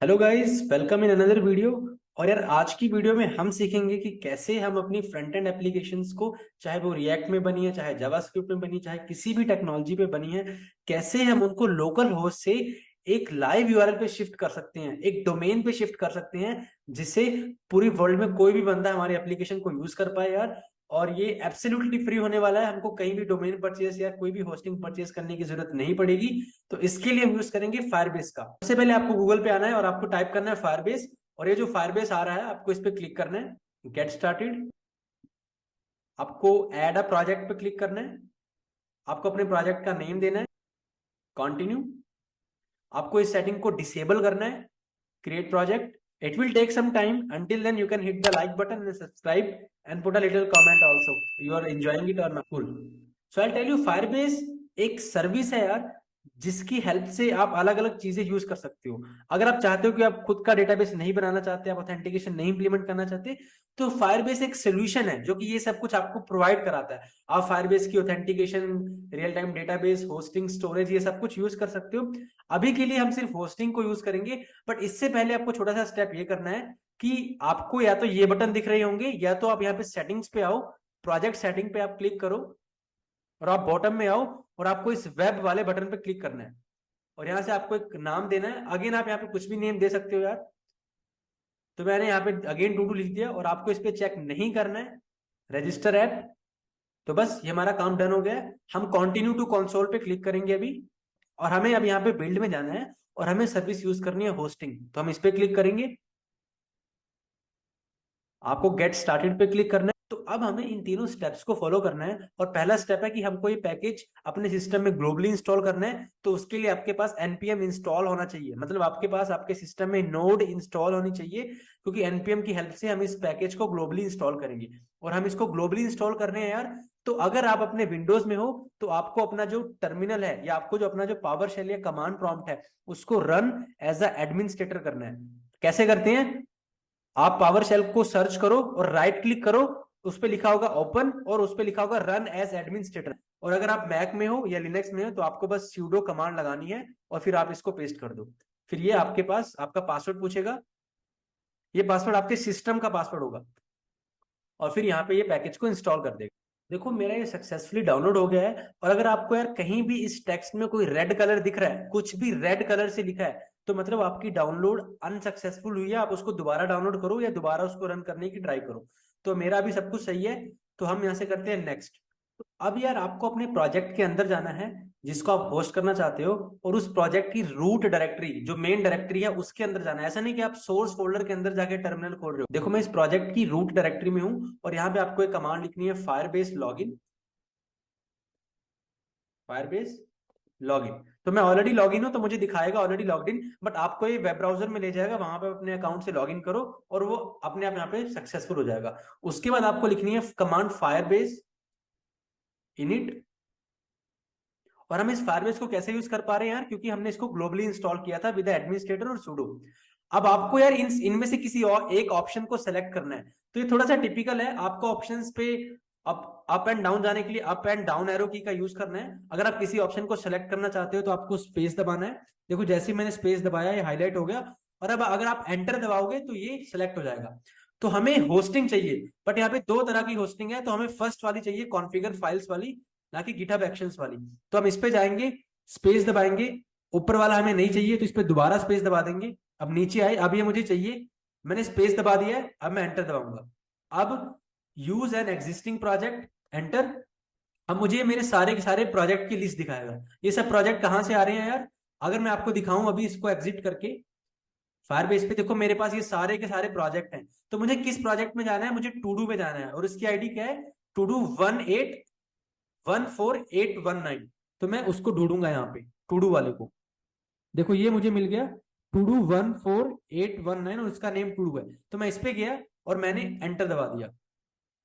Hello guys, welcome in another video. और यार, आज की वीडियो में हम सीखेंगे कि कैसे हम अपनी फ्रंट एंड एप्लीकेशंस को, चाहे वो रिएक्ट में बनी है, चाहे जावास्क्रिप्ट में बनी, चाहे किसी भी टेक्नोलॉजी पे बनी है, कैसे हम उनको लोकल होस्ट से एक लाइव यूआरएल पे शिफ्ट कर सकते हैं, एक डोमेन पे शिफ्ट कर सकते हैं, जिससे पूरी वर्ल्ड में कोई भी बंदा हमारी एप्लीकेशन को यूज कर पाए यार। और ये एब्सोल्युटली फ्री होने वाला है, हमको कहीं भी डोमेन परचेज या कोई भी होस्टिंग परचेज करने की जरूरत नहीं पड़ेगी। तो इसके लिए हम यूज करेंगे फायरबेस का। सबसे पहले आपको गूगल पे आना है और आपको टाइप करना है फायरबेस। और ये जो फायरबेस आ रहा है, आपको इस पे क्लिक करना है, गेट स्टार्टेड। आपको ऐड अ प्रोजेक्ट पे क्लिक करना है। आपको अपने प्रोजेक्ट का नेम देना है, कंटिन्यू। आपको इस सेटिंग को डिसेबल करना है, create project. It will take some time. Until then, you can hit the like button and subscribe and put a little comment also. You are enjoying it or not? Cool. So I'll tell you, Firebase एक service है यार, जिसकी help से आप अलग अलग चीजें use कर सकते हो। अगर आप चाहते हो कि आप खुद का डेटाबेस नहीं बनाना चाहते, आप ऑथेंटिकेशन नहीं इंप्लीमेंट करना चाहते, तो फायरबेस एक सोल्यूशन है जो कि ये सब कुछ आपको प्रोवाइड कराता है। आप फायरबेस की authentication, real time database, hosting, storage, ये सब कुछ यूज कर सकते हो। अभी के लिए हम सिर्फ होस्टिंग को यूज करेंगे। बट इससे पहले आपको छोटा सा स्टेप ये करना है कि आपको या तो ये बटन दिख रहे होंगे, या तो आप यहाँ पे सेटिंग्स पे आओ, प्रोजेक्ट सेटिंग पे आप क्लिक करो, और आप बॉटम में आओ और आपको इस वेब वाले बटन पे क्लिक करना है। और यहां से आपको एक नाम देना है। अगेन आप यहाँ पे कुछ भी नेम दे सकते हो यार। तो मैंने यहाँ पे अगेन टू लिख दिया, और आपको इस पे चेक नहीं करना है, रजिस्टर ऐप। तो बस ये हमारा काम डन हो गया है। हम कंटिन्यू टू कंसोल पे क्लिक करेंगे अभी, और हमें अब यहाँ पे बिल्ड में जाना है, और हमें सर्विस यूज करनी है होस्टिंग। तो हम इस पे क्लिक करेंगे, आपको गेट स्टार्टेड पे क्लिक करना है। तो अब हमें इन तीनों स्टेप्स को फॉलो करना है। और पहला स्टेप है कि हमको ये पैकेज अपने सिस्टम में ग्लोबली इंस्टॉल करना है। तो उसके लिए आपके पास npm इंस्टॉल होना चाहिए, मतलब आपके पास आपके सिस्टम में नोड इंस्टॉल होनी चाहिए, क्योंकि npm की हेल्प से हम इस पैकेज को ग्लोबली इंस्टॉल करेंगे। और हम इसको ग्लोबली इंस्टॉल कर रहे हैं यार। तो अगर आप अपने विंडोज में हो, तो आपको अपना जो टर्मिनल है, या आपको जो अपना जो पावर शेल या कमांड प्रॉम्प्ट है, उसको रन एज अ एडमिनिस्ट्रेटर करना है। कैसे करते हैं? आप पावर शेल को सर्च करो और राइट क्लिक करो, उस पर लिखा होगा ओपन, और उस पर लिखा होगा रन एज एडमिनिस्ट्रेटर। और अगर आप मैक में हो या लिनक्स में हो, तो आपको बस sudo कमांड लगानी है, और फिर आप इसको पेस्ट कर दो। फिर ये आपके पास आपका पासवर्ड पूछेगा। ये पासवर्ड आपके सिस्टम का पासवर्ड होगा, और फिर यहाँ पे ये पैकेज को इंस्टॉल कर देगा। देखो, मेरा ये सक्सेसफुली डाउनलोड हो गया है। और अगर आपको यार कहीं भी इस टेक्स्ट में कोई रेड कलर दिख रहा है, कुछ भी रेड कलर से लिखा है, तो मतलब आपकी डाउनलोड अनसक्सेसफुल हुई है। आप उसको दोबारा डाउनलोड करो, या दोबारा उसको रन करने की ट्राई करो। तो मेरा अभी सब कुछ सही है। तो हम यहाँ से करते हैं नेक्स्ट। तो अब यार, आपको अपने प्रोजेक्ट के अंदर जाना है, जिसको आप होस्ट करना चाहते हो, और उस प्रोजेक्ट की रूट डायरेक्टरी, जो मेन डायरेक्टरी है, उसके अंदर जाना है। ऐसा नहीं कि आप सोर्स फोल्डर के अंदर जाके टर्मिनल खोल रहे हो। देखो, मैं इस प्रोजेक्ट की रूट डायरेक्टरी में हूं, और यहाँ पे आपको एक कमांड लिखनी है, फायरबेस लॉगिन। Firebase login. तो मैं ऑलरेडी लॉगिन हूं, तो मुझे दिखाएगा ऑलरेडी लॉग्ड इन। बट आपको ये वेब ब्राउजर में ले जाएगा, वहां पे अपने अकाउंट से लॉगिन करो, और वो अपने आप यहाँ पे सक्सेसफुल हो जाएगा। उसके बाद आपको लिखनी है कमांड फायरबेस इनिट। और हम इस फायरबेस को कैसे यूज कर पा रहे हैं यार, क्योंकि हमने इसको ग्लोबली इंस्टॉल किया था विद एडमिनिस्ट्रेटर और sudo। अब आपको यार इनमें से किसी और एक ऑप्शन को सेलेक्ट करना है। तो ये थोड़ा सा टिपिकल है, आपको ऑप्शंस पे अप एंड डाउन जाने के लिए अप एंड डाउन एरो की का यूज करना है। अगर आप किसी ऑप्शन को सेलेक्ट करना चाहते हो, तो आपको स्पेस दबाना है। देखो, जैसे ही मैंने स्पेस दबाया, ये हाईलाइट हो गया। और अब अगर आप एंटर दबाओगे, तो ये सिलेक्ट हो जाएगा। तो हमें होस्टिंग चाहिए, बट यहाँ पे दो तरह की होस्टिंग है। तो हमें फर्स्ट वाली चाहिए, कॉन्फ़िगर फाइल्स वाली, ना कि गिटहब एक्शंस वाली। तो हम इस पे जाएंगे, स्पेस दबाएंगे। ऊपर वाला हमें नहीं चाहिए, तो इस पे दोबारा स्पेस दबा देंगे। अब नीचे आए, अब ये मुझे चाहिए। मैंने स्पेस दबा दिया है, अब मैं एंटर दबाऊंगा। अब use an existing project, enter. अब मुझे मेरे सारे के सारे प्रोजेक्ट की लिस्ट दिखाएगा। ये सब प्रोजेक्ट कहां से आ रहे हैं यार? अगर मैं आपको दिखाऊं अभी इसको एग्जिट करके, फायरबेस पे देखो, मेरे पास ये सारे के सारे प्रोजेक्ट हैं। तो मुझे किस प्रोजेक्ट में जाना है? मुझे टू डू में जाना है, और उसकी आईडी क्या है? To do 1814819। तो मैं उसको ढूंढूंगा यहाँ पे, टू डू वाले को। देखो, ये मुझे मिल गया, टू डू 14819, और इसका नेम टू डू है। तो मैं इस पे गया, और मैंने एंटर दबा दिया।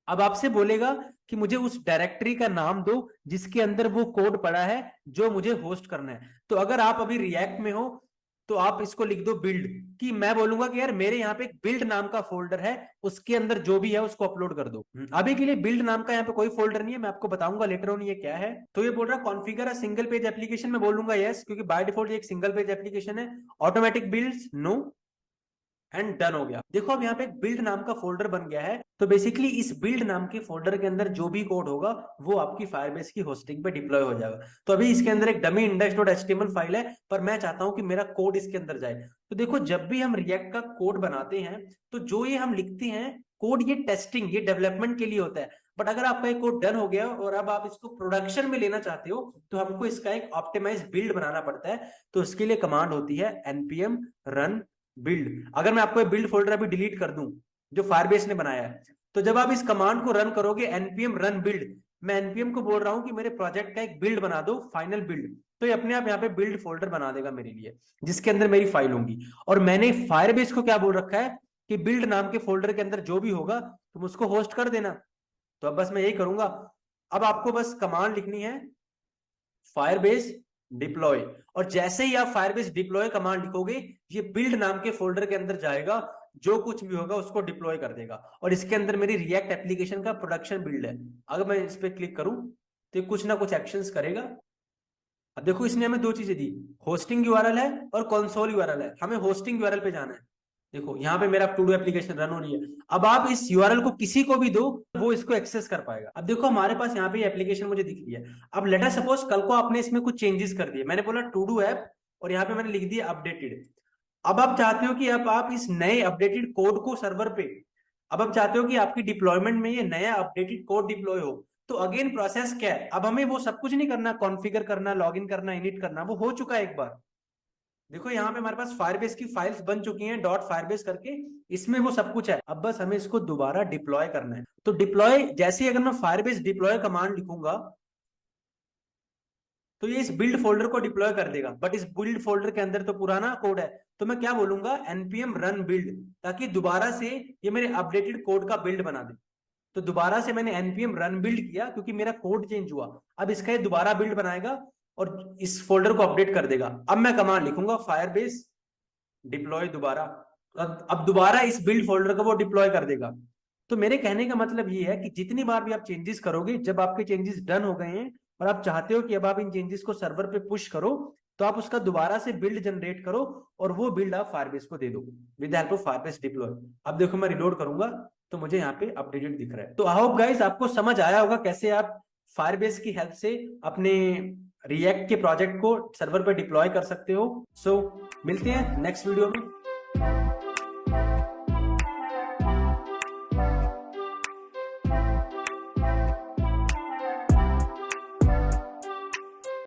अब आपसे बोलेगा कि मुझे उस डायरेक्टरी का नाम दो जिसके अंदर वो कोड पड़ा है, जो मुझे होस्ट करना है। तो अगर आप अभी रिएक्ट में हो, तो आप इसको लिख दो बिल्ड। कि मैं बोलूंगा कि यार, मेरे यहाँ पे एक बिल्ड नाम का फोल्डर है, उसके अंदर जो भी है उसको अपलोड कर दो। अभी के लिए बिल्ड नाम का यहाँ पे कोई फोल्डर नहीं है, मैं आपको बताऊंगा लेटर ऑन ये क्या है। तो ये बोल रहा है configure a single page application, में बोलूंगा यस, क्योंकि बाय डिफॉल्ट ये एक सिंगल पेज एप्लीकेशन है। Automatic builds, no. And done हो गया। देखो अब यहाँ पे एक बिल्ड नाम का फोल्डर बन गया है। तो बेसिकली इस बिल्ड नाम के फोल्डर के अंदर जो भी कोड होगा वो आपकी फायरबेस की होस्टिंग पे डिप्लॉय हो जाएगा। तो अभी इसके अंदर एक डमी index.html फाइल है, पर मैं चाहता हूं कि मेरा कोड इसके अंदर जाए। तो देखो जब भी हम रिएक्ट का कोड बनाते हैं तो जो ये हम लिखते हैं कोड, ये टेस्टिंग, ये डेवलपमेंट के लिए होता है। बट अगर आपका एक कोड डन हो गया और अब आप इसको प्रोडक्शन में लेना चाहते हो तो हमको इसका एक ऑप्टिमाइज बिल्ड बनाना पड़ता है। तो इसके लिए कमांड होती है npm run बिल्ड। अगर मैं आपको बिल्ड फोल्डर अभी डिलीट कर दूं जो फायरबेस ने बनाया है, तो जब आप इस कमांड को रन करोगे npm रन बिल्ड, मैं npm को बोल रहा हूं कि मेरे प्रोजेक्ट का एक बिल्ड बना दो, फाइनल बिल्ड, तो ये अपने आप यहाँ पे बिल्ड फोल्डर बना देगा मेरे लिए, जिसके अंदर मेरी फाइल होंगी। और मैंने फायरबेस को क्या बोल रखा है कि बिल्ड नाम के फोल्डर के अंदर जो भी होगा तुम उसको होस्ट कर देना। तो अब बस मैं यही करूंगा। अब आपको बस कमांड लिखनी है फायरबेस डिप्लॉय, और जैसे ही आप फायरबेस डिप्लॉय कमांड लिखोगे ये बिल्ड नाम के फोल्डर के अंदर जाएगा, जो कुछ भी होगा उसको डिप्लॉय कर देगा। और इसके अंदर मेरी रिएक्ट एप्लीकेशन का प्रोडक्शन बिल्ड है। अगर मैं इस पर क्लिक करूं तो कुछ ना कुछ एक्शंस करेगा। अब देखो इसने हमें दो चीजें दी, होस्टिंग यूआरएल है और कंसोल यूआरएल है। हमें होस्टिंग यूआरएल पे जाना है। देखो यहाँ पे मेरा टू डू एप्लीकेशन रन हो रही है। अब आप इस यूआरएल को किसी को भी दो, वो इसको एक्सेस कर पाएगा। अब देखो हमारे पास यहाँ पे एप्लीकेशन मुझे दिख रही है। अब लेट अस सपोज कल को आपने इसमें कुछ चेंजेस कर दिए, मैंने बोला टू डू ऐप और यहाँ पे मैंने लिख दिया अपडेटेड। अब आप चाहते हो कि अब आप इस नए अपडेटेड कोड को सर्वर पे, अब आप चाहते हो कि आपकी डिप्लॉयमेंट में ये नया अपडेटेड कोड डिप्लॉय हो। तो अगेन प्रोसेस क्या है, अब हमें वो सब कुछ नहीं करना, कॉन्फ़िगर करना, लॉगिन करना, इनिट करना, वो हो चुका है एक बार। देखो यहाँ पे हमारे पास फायरबेस की फाइल्स बन चुकी हैं डॉट फायरबेस करके, इसमें वो सब कुछ है। अब बस हमें इसको दोबारा डिप्लॉय करना है। तो डिप्लॉय जैसे ही अगर मैं फायरबेस डिप्लॉय कमांड लिखूंगा तो ये इस बिल्ड फोल्डर को डिप्लॉय कर देगा। बट इस बिल्ड फोल्डर के अंदर तो पुराना कोड है, तो मैं क्या बोलूंगा npm run build, ताकि दोबारा से ये मेरे अपडेटेड कोड का बिल्ड बना दे। तो दोबारा से मैंने npm run build किया क्योंकि मेरा कोड चेंज हुआ। अब इसका ये दोबारा बिल्ड बनाएगा और इस फोल्डर को अपडेट कर देगा। अब मैं कमांड लिखूंगा फायरबेस डिप्लॉय दोबारा, अब दोबारा इस बिल्ड फोल्डर को वो डिप्लॉय कर देगा। तो मेरे कहने का मतलब ये है कि जितनी बार भी आप चेंजेस करोगे, जब आपके चेंजेस डन हो गए हैं और आप चाहते हो कि अब आप इन चेंजेस को सर्वर पे पुश करो, तो आप उसका दोबारा से बिल्ड जनरेट करो और वो बिल्ड आप फायरबेस को दे दो with help of Firebase deploy. अब देखो मैं रिलोड करूंगा तो मुझे यहाँ पे अपडेटेड दिख रहा है। तो आई होप गाइस आपको समझ आया होगा कैसे आप फायरबेस की हेल्प से अपने रिएक्ट के प्रोजेक्ट को सर्वर पे डिप्लॉय कर सकते हो। सो मिलते हैं नेक्स्ट वीडियो में।